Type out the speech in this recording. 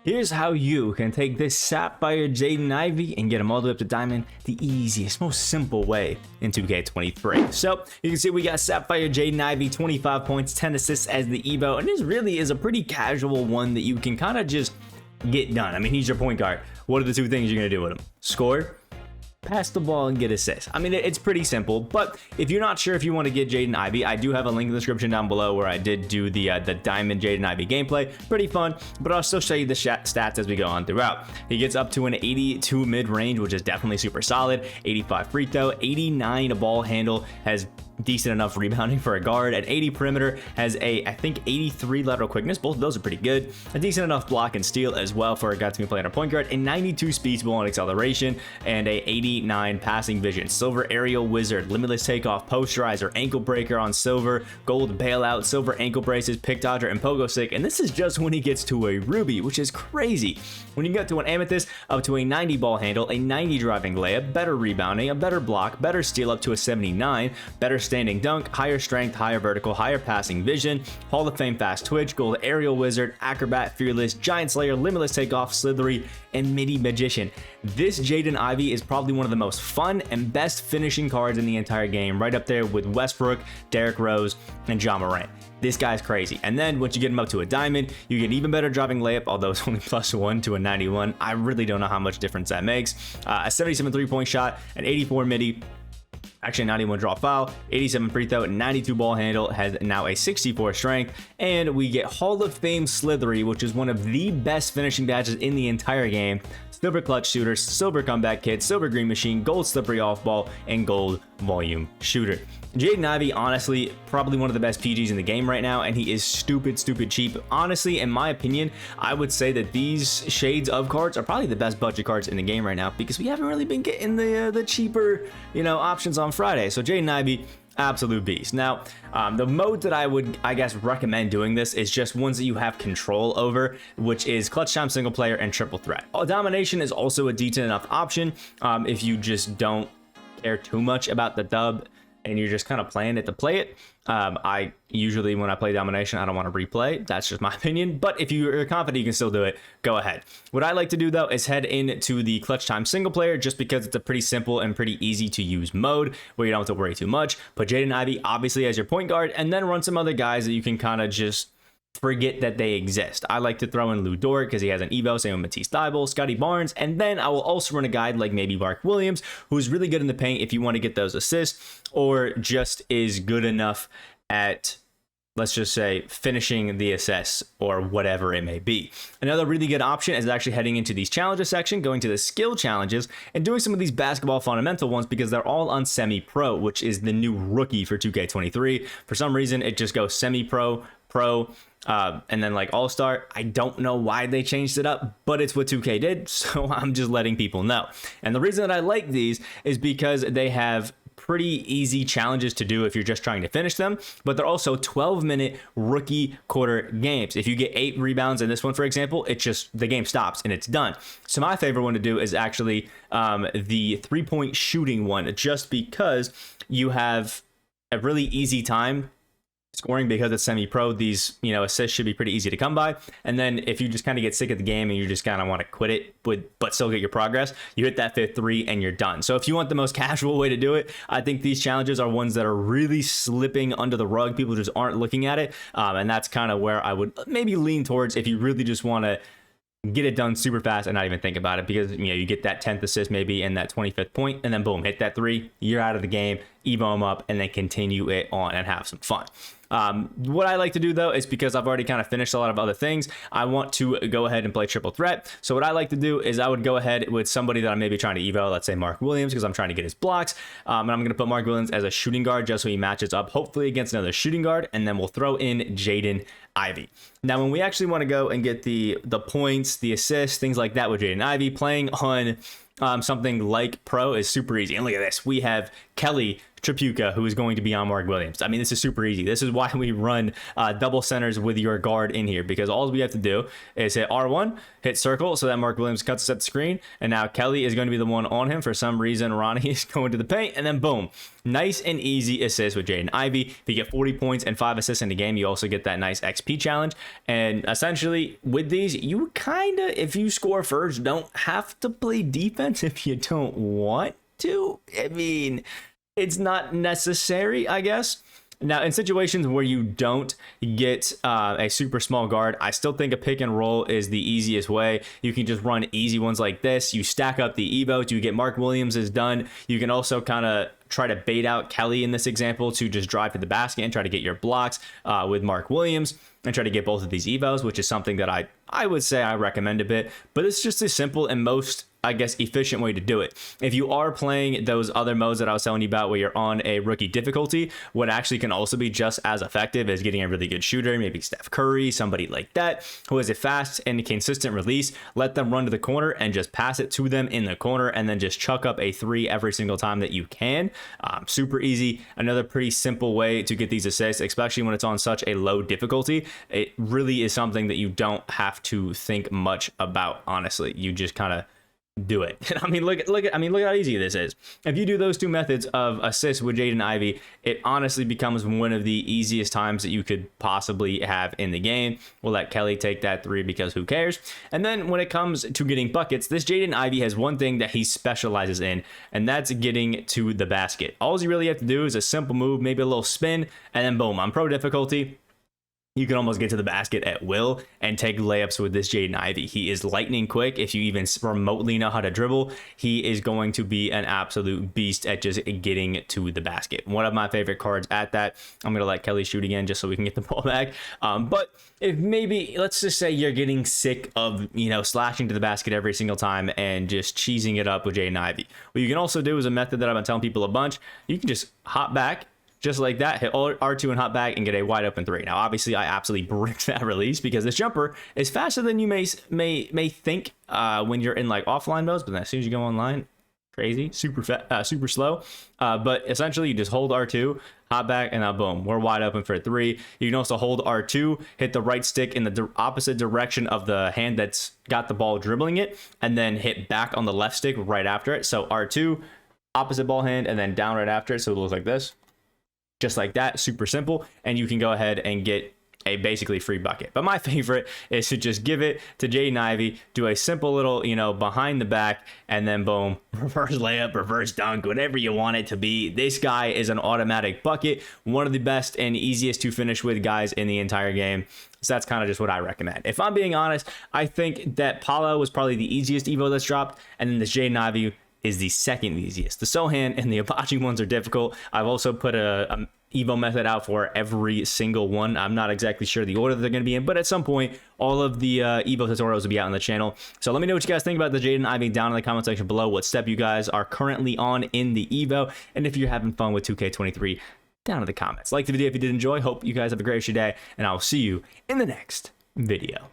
Here's how you can take this Sapphire Jaden Ivey and get him all the way up to Diamond the easiest, most simple way in 2K23. So you can see we got Sapphire Jaden Ivey, 25 points, 10 assists as the Evo, and this really is a pretty casual one that you can kind of just get done. I mean, he's your point guard. What are the two things you're going to do with him? Score, pass the ball, and get assists. I mean, it's pretty simple, but if you're not sure if you want to get Jaden Ivey, I do have a link in the description down below where I did do the Diamond Jaden Ivey gameplay. Pretty fun, but I'll still show you the stats as we go on throughout. He gets up to an 82 mid-range, which is definitely super solid, 85 free throw, 89 ball handle, has decent enough rebounding for a guard, at 80 perimeter, has I think 83 lateral quickness. Both of those are pretty good. A decent enough block and steal as well for a guy to be playing a point guard, and 92 speed, ball and acceleration, and a 89 passing vision. Silver aerial wizard, limitless takeoff, posterizer, ankle breaker on silver, gold bailout, silver ankle braces, pick dodger, and pogo stick. And this is just when he gets to a ruby, which is crazy. When you get to an amethyst, up to a 90 ball handle, a 90 driving layup, better rebounding, a better block, better steal up to a 79, better standing dunk, higher strength, higher vertical, higher passing vision, Hall of Fame fast twitch, gold aerial wizard, acrobat, fearless, giant slayer, limitless takeoff, slithery, and midi magician. This Jaden Ivey is probably one of the most fun and best finishing cards in the entire game, right up there with Westbrook, Derrick Rose, and Ja Morant. This guy's crazy. And then once you get him up to a diamond, you get even better driving layup, although it's only +1 to a 91. I really don't know how much difference that makes. A 77 three-point shot, an 84 midi, actually 91 draw foul, 87 free throw, 92 ball handle, has now a 64 strength, and we get Hall of Fame Slithery, which is one of the best finishing badges in the entire game. Silver clutch shooter, silver comeback kid, silver green machine, gold slippery off ball, and gold volume shooter. Jaden Ivey, honestly, probably one of the best PGs in the game right now, and he is stupid cheap. Honestly, in my opinion, I would say that these shades of cards are probably the best budget cards in the game right now, because we haven't really been getting the cheaper, options on Friday. So Jaden Ivey, absolute beast. Now, the mode that I would, I guess, recommend doing this is just ones that you have control over, which is clutch time, single player, and triple threat. Domination is also a decent enough option if you just don't care too much about the dub and you're just kind of playing it to play it. I usually, when I play domination, I don't want to replay. That's just my opinion. But if you're confident you can still do it, go ahead. What I like to do, though, is head into the clutch time single player, just because it's a pretty simple and pretty easy to use mode where you don't have to worry too much. Put Jaden Ivey, obviously, as your point guard, and then run some other guys that you can kind of just forget that they exist. I like to throw in Lou Dort because he has an Evo, same with tydebo, Scotty Barnes, and then I will also run a guide like maybe Mark Williams, who's really good in the paint if you want to get those assists, or just is good enough at, let's just say, finishing the assists or whatever it may be. Another really good option is actually heading into these challenges section, going to the skill challenges, and doing some of these basketball fundamental ones, because they're all on semi-pro, which is the new rookie for 2K23. For some reason, it just goes semi-pro, pro, and then like all-star. I don't know why they changed it up, but it's what 2K did, so I'm just letting people know. And the reason that I like these is because they have pretty easy challenges to do if you're just trying to finish them, but they're also 12-minute rookie quarter games. If you get 8 rebounds in this one, for example, it just, the game stops and it's done. So my favorite one to do is actually the 3-point shooting one, just because you have a really easy time scoring, because it's semi-pro. These assists should be pretty easy to come by. And then if you just kind of get sick of the game and you just kind of want to quit it but still get your progress, you hit that 5th 3 and you're done. So if you want the most casual way to do it, I think these challenges are ones that are really slipping under the rug. People just aren't looking at it, and that's kind of where I would maybe lean towards if you really just want to get it done super fast and not even think about it, because you get that 10th assist maybe in that 25th point, and then boom, hit that 3, you're out of the game, evo them up, and then continue it on and have some fun. What I like to do, though, is because I've already kind of finished a lot of other things, I want to go ahead and play triple threat. So what I like to do is I would go ahead with somebody that I'm maybe trying to evo, let's say Mark Williams, because I'm trying to get his blocks, and I'm going to put Mark Williams as a shooting guard just so he matches up hopefully against another shooting guard, and then we'll throw in Jaden Ivey. Now when we actually want to go and get the points, the assists, things like that with Jaden Ivey, playing on something like pro is super easy. And look at this, we have Kelly Tripucka, who is going to be on Mark Williams. I mean, this is super easy. This is why we run double centers with your guard in here, because all we have to do is hit R1, hit circle, so that Mark Williams cuts us at the screen, and now Kelly is going to be the one on him. For some reason, Ronnie is going to the paint, and then boom, nice and easy assist with Jaden Ivey. If you get 40 points and 5 assists in the game, you also get that nice XP challenge. And essentially with these, you kind of, if you score first, don't have to play defense if you don't want to. I mean, it's not necessary, I guess. Now, in situations where you don't get a super small guard, I still think a pick and roll is the easiest way. You can just run easy ones like this. You stack up the evos. You get Mark Williams is done. You can also kind of try to bait out Kelly in this example to just drive to the basket and try to get your blocks with Mark Williams and try to get both of these evos, which is something that I would say I recommend a bit. But it's just a simple and most, I guess, efficient way to do it. If you are playing those other modes that I was telling you about where you're on a rookie difficulty, what actually can also be just as effective as getting a really good shooter, maybe Steph Curry, somebody like that, who has a fast and consistent release, let them run to the corner and just pass it to them in the corner and then just chuck up a 3 every single time that you can. Super easy. Another pretty simple way to get these assists, especially when it's on such a low difficulty. It really is something that you don't have to think much about, honestly. You just kind of do it. And I mean, look at how easy this is. If you do those two methods of assists with Jaden Ivey, it honestly becomes one of the easiest times that you could possibly have in the game. We'll let Kelly take that 3 because who cares? And then when it comes to getting buckets, this Jaden Ivey has one thing that he specializes in, and that's getting to the basket. All you really have to do is a simple move, maybe a little spin, and then boom, on pro difficulty, you can almost get to the basket at will and take layups with this Jaden Ivey. He is lightning quick. If you even remotely know how to dribble, he is going to be an absolute beast at just getting to the basket. One of my favorite cards at that. I'm going to let Kelly shoot again just so we can get the ball back. But if maybe, let's just say you're getting sick of, slashing to the basket every single time and just cheesing it up with Jaden Ivey. What you can also do is a method that I've been telling people a bunch. You can just hop back, just like that, hit R2 and hop back and get a wide open 3. Now, obviously, I absolutely bricked that release because this jumper is faster than you may think when you're in like offline modes. But then as soon as you go online, crazy, super slow. But essentially, you just hold R2, hop back, and now boom, we're wide open for a 3. You can also hold R2, hit the right stick in the opposite direction of the hand that's got the ball dribbling it, and then hit back on the left stick right after it. So R2, opposite ball hand, and then down right after it. So it looks like this. Just like that, super simple, and you can go ahead and get a basically free bucket. But my favorite is to just give it to Jaden Ivey, do a simple little, behind the back, and then boom, reverse layup, reverse dunk, whatever you want it to be. This guy is an automatic bucket, one of the best and easiest to finish with guys in the entire game. So that's kind of just what I recommend. If I'm being honest, I think that Paulo was probably the easiest Evo that's dropped, and then this Jaden Ivey is the second easiest. The Sohan and the Apache ones are difficult. I've also put a Evo method out for every single one. I'm not exactly sure the order that they're going to be in, but at some point, all of the Evo tutorials will be out on the channel. So let me know what you guys think about the Jaden Ivey down in the comment section below, what step you guys are currently on in the Evo, and if you're having fun with 2K23, down in the comments. Like the video if you did enjoy. Hope you guys have a great day, and I'll see you in the next video.